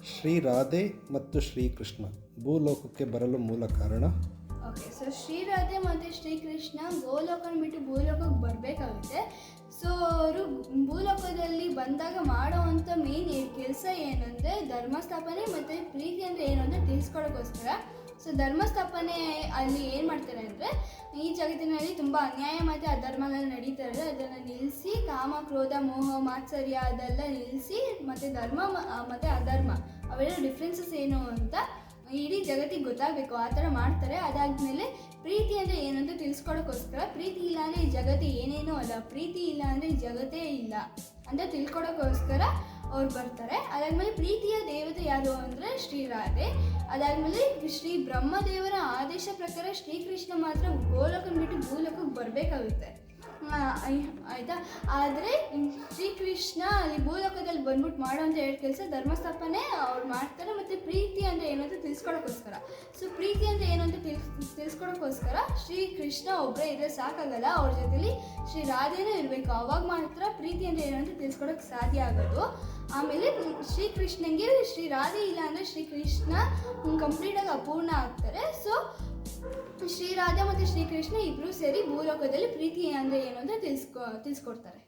ಶ್ರೀ ರಾಧೆ ಮತ್ತು ಶ್ರೀಕೃಷ್ಣ ಭೂಲೋಕಕ್ಕೆ ಬರಲು ಮೂಲ ಕಾರಣ? ಓಕೆ, ಸೊ ಶ್ರೀರಾಧೆ ಮತ್ತು ಶ್ರೀಕೃಷ್ಣ ಗೋಲೋಕನ ಬಿಟ್ಟು ಭೂಲೋಕಕ್ಕೆ ಬರಬೇಕಾಗುತ್ತೆ. ಸೊ ಅವರು ಭೂಲೋಕದಲ್ಲಿ ಬಂದಾಗ ಮಾಡೋವಂಥ ಮೇನ್ ಕೆಲಸ ಏನಂದರೆ ಧರ್ಮಸ್ಥಾಪನೆ ಮತ್ತು ಪ್ರೀತಿ ಅಂದರೆ ಏನು ಅಂತ ತಿಳಿಸ್ಕೊಡೋಕ್ಕೋಸ್ಕರ. ಸೊ ಧರ್ಮಸ್ಥಾಪನೆ ಅಲ್ಲಿ ಏನು ಮಾಡ್ತಾರೆ ಅಂದರೆ, ಈ ಜಗತ್ತಿನಲ್ಲಿ ತುಂಬ ಅನ್ಯಾಯ ಮತ್ತು ಅಧರ್ಮಗಳು ನಡೀತಾ ಇದೆ, ಅದನ್ನು ನಿಲ್ಲಿಸಿ ಕಾಮ ಕ್ರೋಧ ಮೋಹ ಮಾತ್ಸರ್ಯ ಅದೆಲ್ಲ ನಿಲ್ಲಿಸಿ ಮತ್ತು ಧರ್ಮ ಮತ್ತು ಅಧರ್ಮ ಅವೆಲ್ಲ ಡಿಫ್ರೆನ್ಸಸ್ ಏನು ಅಂತ ಇಡೀ ಜಗತ್ತಿಗೆ ಗೊತ್ತಾಗಬೇಕು, ಆ ಥರ ಮಾಡ್ತಾರೆ. ಅದಾದಮೇಲೆ ಪ್ರೀತಿ ಅಂದರೆ ಏನು ಅಂತ ತಿಳಿಸ್ಕೊಡೋಕ್ಕೋಸ್ಕರ, ಪ್ರೀತಿ ಇಲ್ಲ ಅಂದರೆ ಈ ಜಗತ್ತು ಏನೇನೂ ಅಲ್ಲ, ಪ್ರೀತಿ ಇಲ್ಲ ಅಂದರೆ ಈ ಜಗತ್ತೇ ಇಲ್ಲ ಅಂತ ತಿಳ್ಕೊಡೋಕ್ಕೋಸ್ಕರ ಅವ್ರು ಬರ್ತಾರೆ. ಅದಾದಮೇಲೆ ಪ್ರೀತಿಯ ದೇವತೆ ಯಾರು ಅಂದರೆ ಶ್ರೀರಾಧೆ. ಅದಾದಮೇಲೆ ಶ್ರೀ ಬ್ರಹ್ಮದೇವರ ಆದೇಶ ಪ್ರಕಾರ ಶ್ರೀಕೃಷ್ಣ ಮಾತ್ರ ಗೋಲೋಕನ ಬಿಟ್ಟು ಭೂಲೋಕಕ್ಕೆ ಬರಬೇಕಾಗುತ್ತೆ, ಆಯಿತಾ. ಆದರೆ ಶ್ರೀಕೃಷ್ಣ ಅಲ್ಲಿ ಭೂಲೋಕದಲ್ಲಿ ಬಂದ್ಬಿಟ್ಟು ಮಾಡೋವಂಥ ಎರಡು ಕೆಲಸ ಧರ್ಮಸ್ಥಾಪನೆ ಅವ್ರು ಮಾಡ್ತಾರೆ, ಮತ್ತು ಪ್ರೀತಿ ಅಂದರೆ ಏನು ಅಂತ ತಿಳಿಸ್ಕೊಡೋಕ್ಕೋಸ್ಕರ. ಸೊ ಪ್ರೀತಿ ಅಂದರೆ ಏನು ಅಂತ ತಿಳಿಸ್ಕೊಡೋಕ್ಕೋಸ್ಕರ ಶ್ರೀಕೃಷ್ಣ ಒಬ್ಬರೇ ಇದ್ದರೆ ಸಾಕಾಗಲ್ಲ, ಅವ್ರ ಜೊತೆಲಿ ಶ್ರೀ ರಾಧೆನೂ ಇರಬೇಕು, ಅವಾಗ ಮಾತ್ರ ಪ್ರೀತಿ ಅಂದರೆ ಏನು ಅಂತ ತಿಳಿಸ್ಕೊಡೋಕ್ಕೆ ಸಾಧ್ಯ ಆಗೋದು. ಆಮೇಲೆ ಶ್ರೀಕೃಷ್ಣನಿಗೆ ಶ್ರೀ ರಾಧೆ ಇಲ್ಲ ಅಂದರೆ ಶ್ರೀಕೃಷ್ಣ ಕಂಪ್ಲೀಟಾಗಿ ಅಪೂರ್ಣ ಆಗ್ತಾರೆ. ಸೊ ಶ್ರೀರಾಧೆ ಮತ್ತು ಶ್ರೀಕೃಷ್ಣ ಇಬ್ಬರು ಸೇರಿ ಭೂಲೋಕದಲ್ಲಿ ಪ್ರೀತಿ ಅಂದರೆ ಏನು ಅಂತ ತಿಳಿಸ್ಕೊಡ್ತಾರೆ.